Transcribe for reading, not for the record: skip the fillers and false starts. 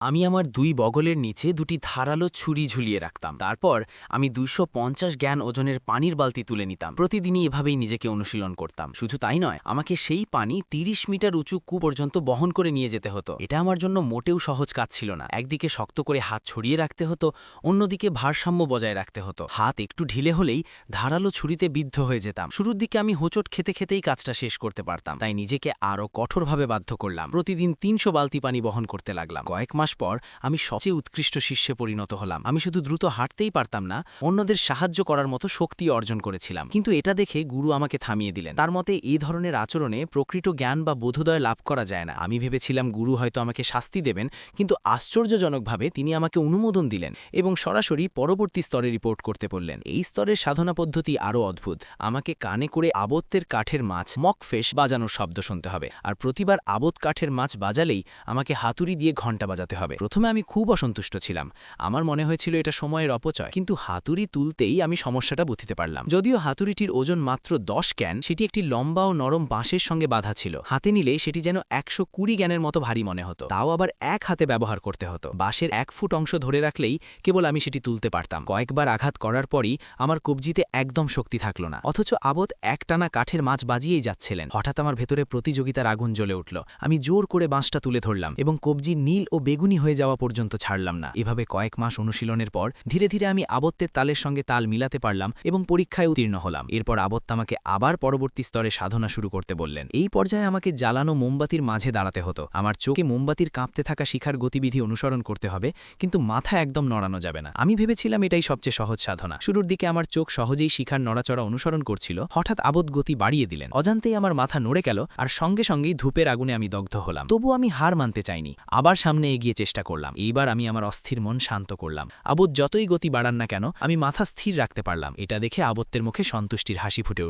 আমি আমার দুই বগলের নিচে দুটি ধারালো ছুরি ঝুলিয়ে রাখতাম। তারপর আমি ২৫০ গ্যান ওজনের পানির বালতি তুলে নিতাম। প্রতিদিনই এভাবেই নিজেকে অনুশীলন করতাম। শুধু তাই নয়, আমাকে সেই পানি ৩০ মিটার উঁচু কূপ পর্যন্ত বহন করে নিয়ে যেতে হতো। এটা আমার জন্য মোটেও সহজ কাজ ছিল না। একদিকে শক্ত করে হাত ছড়িয়ে রাখতে হতো, অন্যদিকে ভারসাম্য বজায় রাখতে হতো। হাত একটু ঢিলে হলেই ধারালো ছুরিতে বিদ্ধ হয়ে যেতাম। শুরুর দিকে আমি হোঁচট খেতে খেতেই কাজটা শেষ করতে পারতাম, তাই নিজেকে আরও কঠোরভাবে বাধ্য করলাম। প্রতিদিন ৩০০ বালতি পানি বহন করতে লাগলাম। কয়েক মাস পর আমি সবচেয়ে উৎকৃষ্ট শিষ্যে পরিণত হলাম। আমি শুধু দ্রুত হাঁটতেই পারতাম না, অন্যদের সাহায্য করার মতো শক্তি অর্জন করেছিলাম। কিন্তু এটা দেখে গুরু আমাকে থামিয়ে দিলেন। তার মতে এই ধরনের আচরণে প্রকৃত জ্ঞান বা বোধোদয় লাভ করা যায় না। আমি ভেবেছিলাম গুরু হয়তো আমাকে শাস্তি দেবেন, কিন্তু আশ্চর্যজনকভাবে তিনি আমাকে অনুমোদন দিলেন এবং সরাসরি পরবর্তী স্তরে রিপোর্ট করতে বললেন। এই স্তরের সাধনা পদ্ধতি আরও অদ্ভুত। আমাকে কানে করে আবত্তের কাঠের মাছ মকফেস বাজানোর শব্দ শুনতে হবে, আর প্রতিবার আবত কাঠের মাছ বাজালেই আমাকে হাতুড়ি দিয়ে ঘণ্টা বাজাতে হবে। প্রথমে আমি খুব অসন্তুষ্ট ছিলাম। আমার মনে হয়েছিল এটা সময়ের অপচয়, কিন্তু হাতুড়ি তুলতেই আমি সমস্যাটা বুঝতে পারলাম। যদিও হাতুড়িটির ওজন মাত্র ১০ গ্যান, সেটি একটি লম্বা ও নরম বাঁশের সঙ্গে বাঁধা ছিল। হাতে নিলে সেটি যেন ১২০ গ্যানের মতো ভারী মনে হতো, তাও আবার এক হাতে ব্যবহার করতে হতো। বাঁশের ১ ফুট অংশ ধরে রাখলেই কেবল আমি সেটি তুলতে পারতাম। কয়েকবার আঘাত করার পরই আমার কবজিতে একদম শক্তি থাকল না, অথচ আবদ একটানা কাঠের মাছ বাজিয়েই যাচ্ছিলেন। হঠাৎ আমার ভেতরে প্রতিযোগিতার আগুন জ্বলে উঠল। আমি জোর করে বাঁশটা তুলে ধরলাম এবং কবজি নীল ও বেগুনি হয়ে যাওয়া পর্যন্ত ছাড়লাম না। এভাবে কয়েক মাস অনুশীলনের পর ধীরে ধীরে আমি আবত্তের তালের সঙ্গে তাল মিলাতে পারলাম এবং পরীক্ষায় উত্তীর্ণ হলাম। এরপর আবত্ত আমাকে আবার পরবর্তী স্তরে সাধনা শুরু করতে বললেন। এই পর্যায়ে আমাকে জ্বালানো মোমবাতির মাঝে দাঁড়াতে হতো। আমার চোখে মোমবাতির কাঁপতে থাকা শিখার গতিবিধি অনুসরণ করতে হবে, কিন্তু মাথা একদম নড়ানো যাবে না। আমি ভেবেছিলাম এটাই সবচেয়ে সহজ সাধনা। শুরুর দিকে আমার চোখ সহজেই শিখার নড়াচড়া অনুসরণ করছিল। হঠাৎ আবদ গতি বাড়িয়ে দিলেন। অজান্তেই আমার মাথা নড়ে গেল, আর সঙ্গে সঙ্গেই ধূপের আগুনে আমি দগ্ধ হলাম। তবু আমি হার মানতে চাইনি। আবার সামনে এগিয়ে চেষ্টা করলাম। এইবার আমি আমার অস্থির মন শান্ত করলাম। আবদ যতই গতি বাড়ান না কেন, আমি মাথা স্থির রাখতে পারলাম। এটা দেখে আবত্তের মুখে সন্তুষ্টির হাসি ফুটে উঠল।